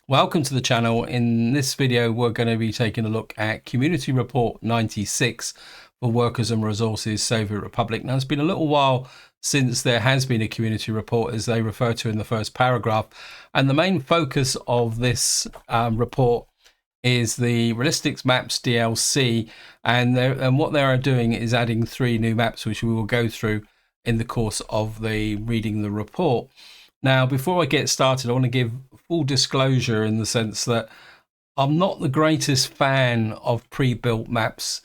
Welcome to the channel. In this video, we're going to be taking a look at Community Report 96 for Workers and Resources Soviet Republic. Now, it's been a little while since there has been a community report, as they refer to in the first paragraph. And the main focus of this report is the Realistics Maps DLC. And what they are doing is adding 3 new maps, which we will go through in the course of reading the report. Now, before I get started, I want to give full disclosure in the sense that I'm not the greatest fan of pre-built maps.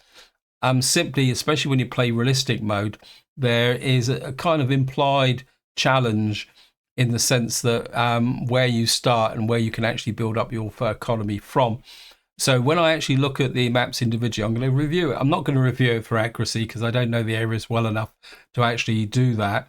Simply, especially when you play realistic mode, there is a kind of implied challenge in the sense that where you start and where you can actually build up your economy from. So when I actually look at the maps individually, I'm going to review it. I'm not going to review it for accuracy because I don't know the areas well enough to actually do that.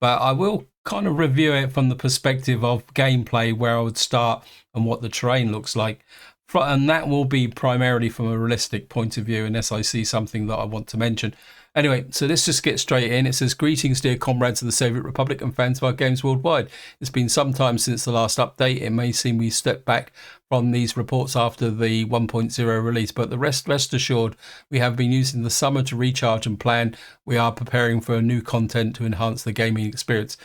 But I will kind of review it from the perspective of gameplay, where I would start and what the terrain looks like. And that will be primarily from a realistic point of view, unless I see something that I want to mention. Anyway, so let's just get straight in. It says, "Greetings, dear comrades of the Soviet Republic and fans of our games worldwide. It's been some time since the last update. It may seem we stepped back from these reports after the 1.0 release, but rest assured, we have been using the summer to recharge and plan. We are preparing for new content to enhance the gaming experience."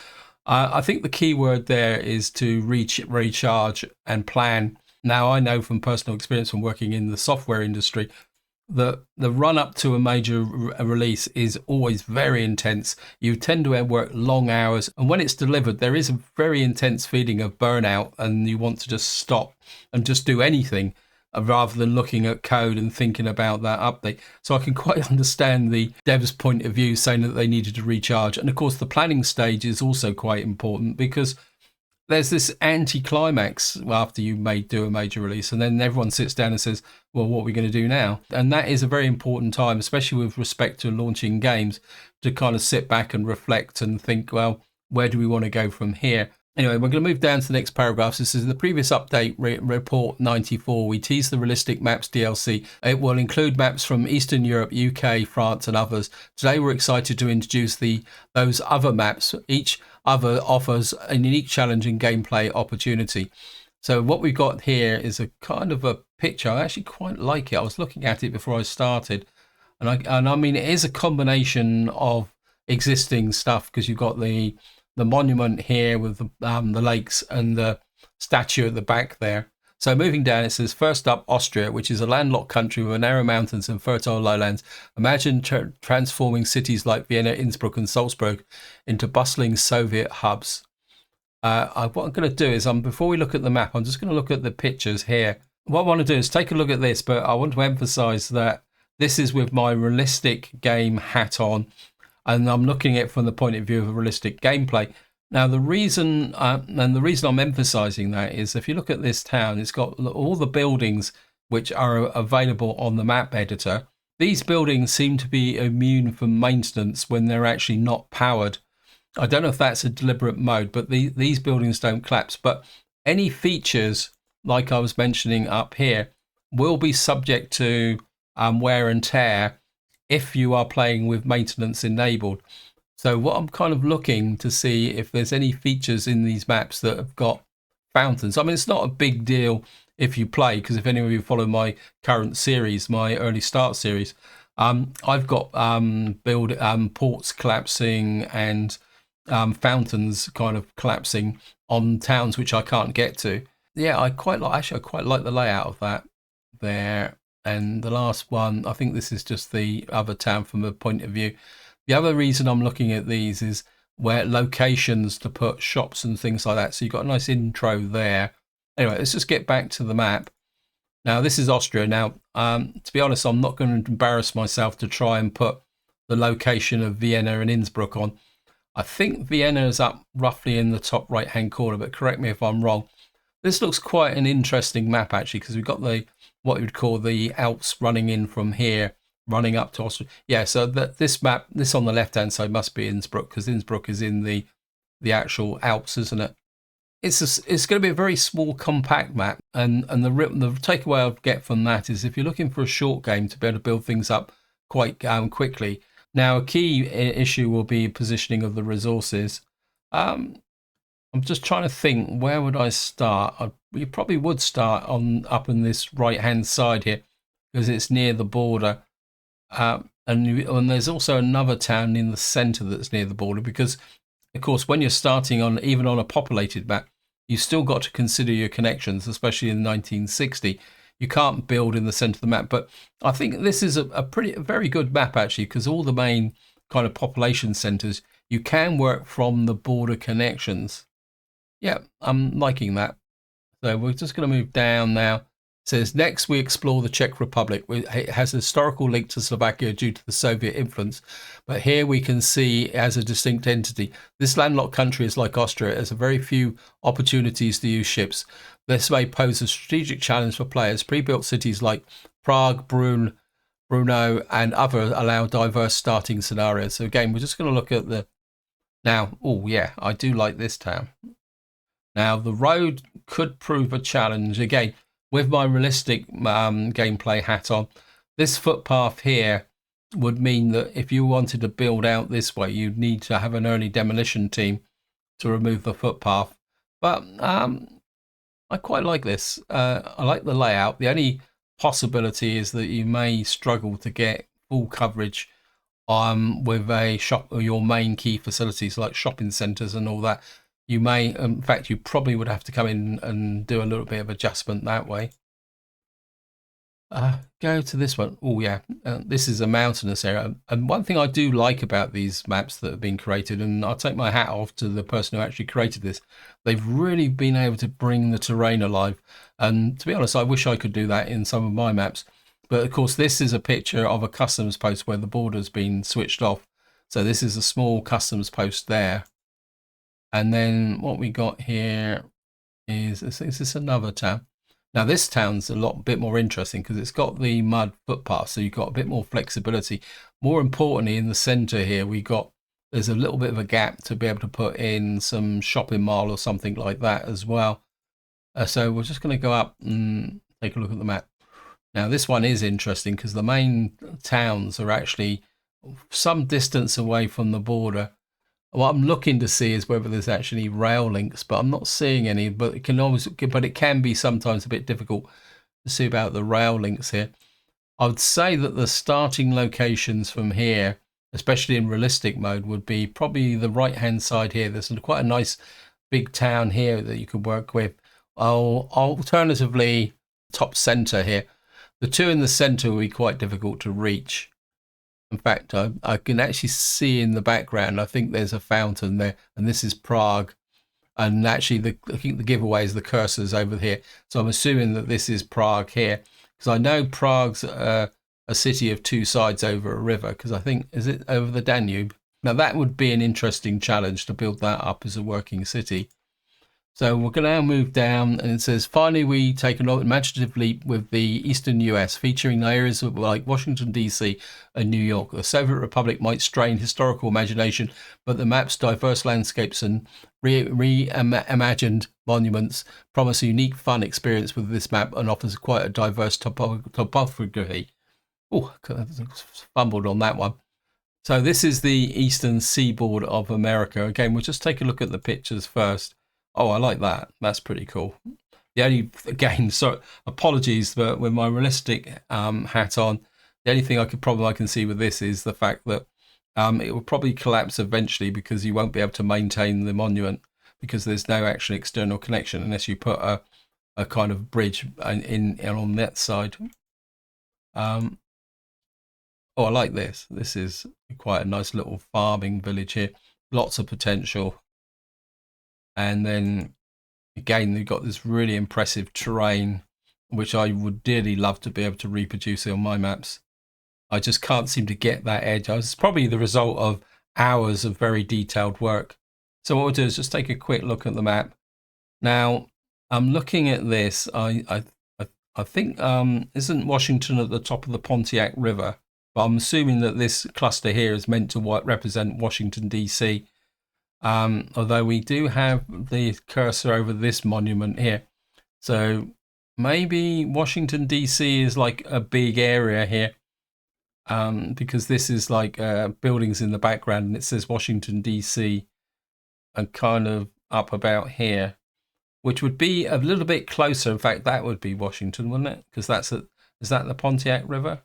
I think the key word there is to recharge and plan. Now, I know from personal experience from working in the software industry that the run up to a major release is always very intense. You tend to work long hours, and when it's delivered, there is a very intense feeling of burnout, and you want to just stop and just do anything rather than looking at code and thinking about that update. So I can quite understand the devs' point of view saying that they needed to recharge. And of course, the planning stage is also quite important, because there's this anti-climax after you do a major release, and then everyone sits down and says, well, what are we going to do now? And that is a very important time, especially with respect to launching games, to kind of sit back and reflect and think, well, where do we want to go from here? Anyway, we're going to move down to the next paragraph. This is in the previous update, report 94. We teased the Realistic Maps DLC. It will include maps from Eastern Europe, UK, France, and others. Today, we're excited to introduce those other maps. Each other offers a unique challenging gameplay opportunity. So what we've got here is a kind of a picture. I actually quite like it. I was looking at it before I started, and I mean, it is a combination of existing stuff, because you've got the monument here with the lakes and the statue at the back there. So moving down, it says, first up, Austria, which is a landlocked country with narrow mountains and fertile lowlands. Imagine transforming cities like Vienna, Innsbruck and Salzburg into bustling Soviet hubs. What I'm going to do is, before we look at the map, I'm just going to look at the pictures here. What I want to do is take a look at this, but I want to emphasize that this is with my realistic game hat on, and I'm looking at it from the point of view of a realistic gameplay. Now, the reason I'm emphasizing that is, if you look at this town, it's got all the buildings which are available on the map editor. These buildings seem to be immune from maintenance when they're actually not powered. I don't know if that's a deliberate mode, but these buildings don't collapse. But any features, like I was mentioning up here, will be subject to wear and tear if you are playing with maintenance enabled. So what I'm kind of looking to see if there's any features in these maps that have got fountains. I mean, it's not a big deal if you play, because if any of you follow my current series, my early start series, I've got ports collapsing and fountains kind of collapsing on towns which I can't get to. Yeah, I quite like the layout of that there. And the last one, I think this is just the other town from a point of view. The other reason I'm looking at these is where locations to put shops and things like that. So you've got a nice intro there. Anyway, let's just get back to the map. Now, this is Austria. Now, to be honest, I'm not going to embarrass myself to try and put the location of Vienna and Innsbruck on. I think Vienna is up roughly in the top right-hand corner, but correct me if I'm wrong. This looks quite an interesting map, actually, because we've got what you would call the Alps running in from here, running up to Austria. Yeah, so this map, this on the left-hand side must be Innsbruck, because Innsbruck is in the actual Alps, isn't it? It's going to be a very small, compact map, and the takeaway I get from that is, if you're looking for a short game to be able to build things up quite quickly. Now, a key issue will be positioning of the resources. I'm just trying to think, where would I start? you probably would start on up on this right hand side here because it's near the border. And there's also another town in the center that's near the border because, of course, when you're starting on even on a populated map, you've still got to consider your connections, especially in 1960. You can't build in the center of the map. But I think this is a very good map, actually, because all the main kind of population centers, you can work from the border connections. Yeah, I'm liking that. So we're just going to move down now. It says, next we explore the Czech Republic. It has a historical link to Slovakia due to the Soviet influence. But here we can see as a distinct entity. This landlocked country is like Austria. It has a very few opportunities to use ships. This may pose a strategic challenge for players. Pre-built cities like Prague, Brno, and other allow diverse starting scenarios. So again, we're just going to look at the... Now, oh yeah, I do like this town. Now, the road could prove a challenge. Again, with my realistic gameplay hat on, this footpath here would mean that if you wanted to build out this way, you'd need to have an early demolition team to remove the footpath. But I quite like this. I like the layout. The only possibility is that you may struggle to get full coverage with a shop or your main key facilities like shopping centres and all that. You may, in fact, you probably would have to come in and do a little bit of adjustment that way. Go to this one. Oh yeah, this is a mountainous area. And one thing I do like about these maps that have been created, and I'll take my hat off to the person who actually created this, they've really been able to bring the terrain alive. And to be honest, I wish I could do that in some of my maps. But of course, this is a picture of a customs post where the border's been switched off. So this is a small customs post there. And then what we got here is this another town. Now this town's a bit more interesting because it's got the mud footpath, so you've got a bit more flexibility. More importantly, in the center here, there's a little bit of a gap to be able to put in some shopping mall or something like that as well. So we're just going to go up and take a look at the map. Now this one is interesting because the main towns are actually some distance away from the border. What I'm looking to see is whether there's actually rail links, but I'm not seeing any. But it can be sometimes a bit difficult to see about the rail links here. I would say that the starting locations from here, especially in realistic mode, would be probably the right-hand side here. There's quite a nice big town here that you could work with. Alternatively, top center here. The two in the center will be quite difficult to reach. In fact, I can actually see in the background, I think there's a fountain there, and this is Prague. And actually, I think the giveaway is the cursors over here. So I'm assuming that this is Prague here, because I know Prague's a city of two sides over a river, because I think, is it over the Danube? Now, that would be an interesting challenge to build that up as a working city. So we're going to now move down, and it says, finally, we take an imaginative leap with the eastern US, featuring areas like Washington, D.C. and New York. The Soviet Republic might strain historical imagination, but the map's diverse landscapes and reimagined monuments promise a unique, fun experience with this map and offers quite a diverse topography. Oh, fumbled on that one. So this is the eastern seaboard of America. Again, we'll just take a look at the pictures first. Oh, I like that. That's pretty cool. The only, again, so apologies, but with my realistic hat on, the only thing I can see with this is the fact that it will probably collapse eventually because you won't be able to maintain the monument because there's no actual external connection unless you put a kind of bridge in on that side. Oh, I like this. This is quite a nice little farming village here. Lots of potential. And then again, they've got this really impressive terrain, which I would dearly love to be able to reproduce on my maps. I just can't seem to get that edge. It's probably the result of hours of very detailed work. So what we'll do is just take a quick look at the map. Now, I'm looking at this. I think isn't Washington at the top of the Pontiac River? But I'm assuming that this cluster here is meant to represent Washington, D.C. Although we do have the cursor over this monument here. So maybe Washington, D.C. is like a big area here. Because this is like buildings in the background and it says Washington, D.C. and kind of up about here. which would be a little bit closer. In fact, that would be Washington, wouldn't it? Because is that the Pontiac River?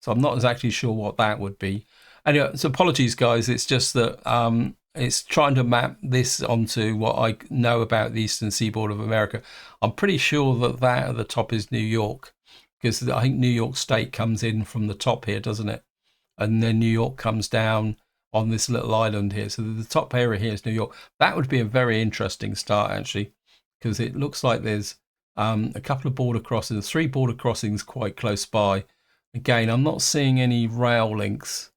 So I'm not exactly sure what that would be. Anyway, so apologies, guys. It's just that it's trying to map this onto what I know about the eastern seaboard of America. I'm pretty sure that at the top is New York, because I think New York State comes in from the top here, doesn't it? And then New York comes down on this little island here. So the top area here is New York. That would be a very interesting start, actually, because it looks like there's a couple of border crossings, 3 border crossings quite close by. Again, I'm not seeing any rail links,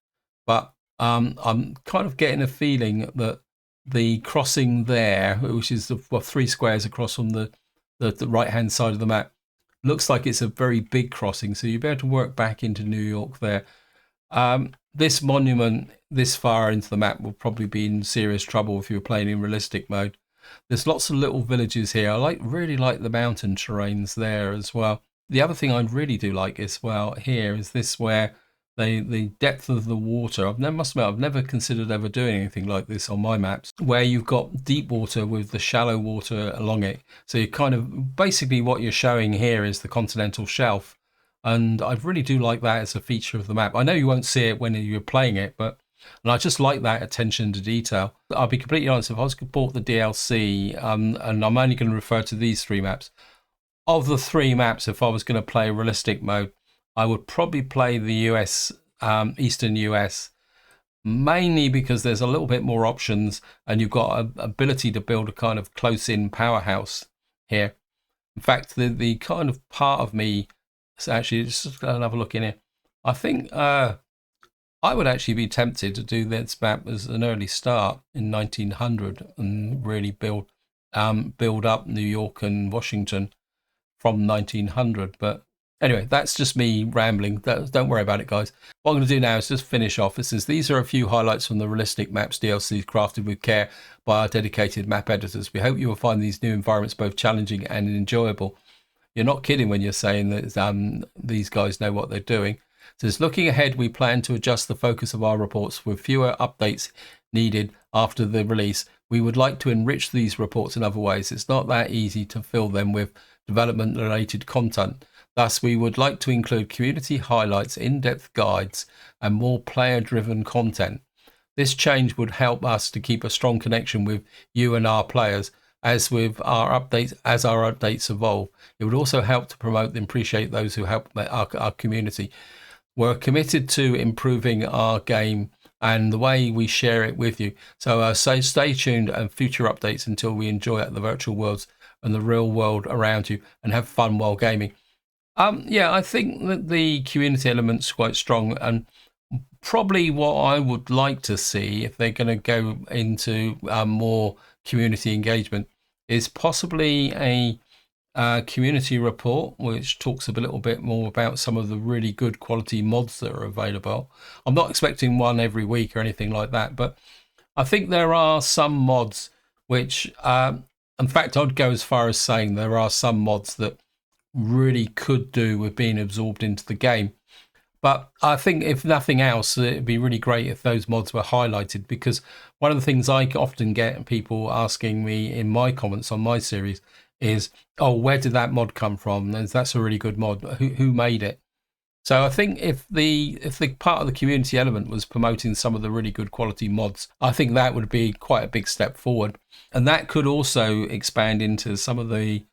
but I'm kind of getting a feeling that the crossing there, which is the 3 squares across from the right-hand side of the map, looks like it's a very big crossing. So you'll be able to work back into New York there. This monument this far into the map will probably be in serious trouble if you were playing in realistic mode. There's lots of little villages here. I really like the mountain terrains there as well. The other thing I really do like as well here is this, where the depth of the water. I've never considered ever doing anything like this on my maps, where you've got deep water with the shallow water along it. So you kind of basically what you're showing here is the continental shelf. And I really do like that as a feature of the map. I know you won't see it when you're playing it, and I just like that attention to detail. I'll be completely honest, if I was to bought the DLC, and I'm only going to refer to these 3 maps, of the 3 maps, if I was going to play realistic mode, I would probably play the US, Eastern US, mainly because there's a little bit more options and you've got an ability to build a kind of close-in powerhouse here. In fact, the kind of part of me, so actually, just going to have a look in here. I think I would actually be tempted to do this map as an early start in 1900 and really build up New York and Washington from 1900. But anyway, that's just me rambling. Don't worry about it, guys. What I'm going to do now is just finish off. These are a few highlights from the Realistic Maps DLC crafted with care by our dedicated map editors. We hope you will find these new environments both challenging and enjoyable. You're not kidding when you're saying that these guys know what they're doing. So just looking ahead, we plan to adjust the focus of our reports with fewer updates needed after the release. We would like to enrich these reports in other ways. It's not that easy to fill them with development related content. Thus, we would like to include community highlights, in-depth guides, and more player-driven content. This change would help us to keep a strong connection with you and our players as our updates evolve. It would also help to promote and appreciate those who help our community. We're committed to improving our game and the way we share it with you. So stay tuned and future updates until we enjoy the virtual worlds and the real world around you and have fun while gaming. Yeah, I think that the community element's quite strong, and probably what I would like to see if they're going to go into more community engagement is possibly a community report which talks a little bit more about some of the really good quality mods that are available. I'm not expecting one every week or anything like that, but I think there are some mods which in fact, I'd go as far as saying there are some mods that really could do with being absorbed into the game. But I think if nothing else, it'd be really great if those mods were highlighted, because one of the things I often get people asking me in my comments on my series is, oh, where did that mod come from? And that's a really good mod. Who made it? So I think if the part of the community element was promoting some of the really good quality mods, I think that would be quite a big step forward. And that could also expand into some of the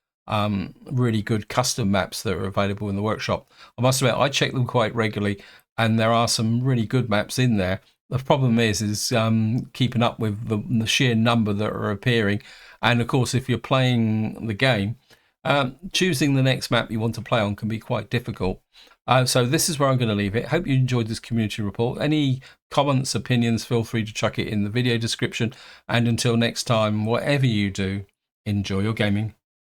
really good custom maps that are available in the workshop. I must admit, I check them quite regularly, and there are some really good maps in there. The problem is keeping up with the sheer number that are appearing. And of course, if you're playing the game, choosing the next map you want to play on can be quite difficult. So this is where I'm going to leave it. Hope you enjoyed this community report. Any comments, opinions, feel free to chuck it in the video description. And until next time, whatever you do, enjoy your gaming.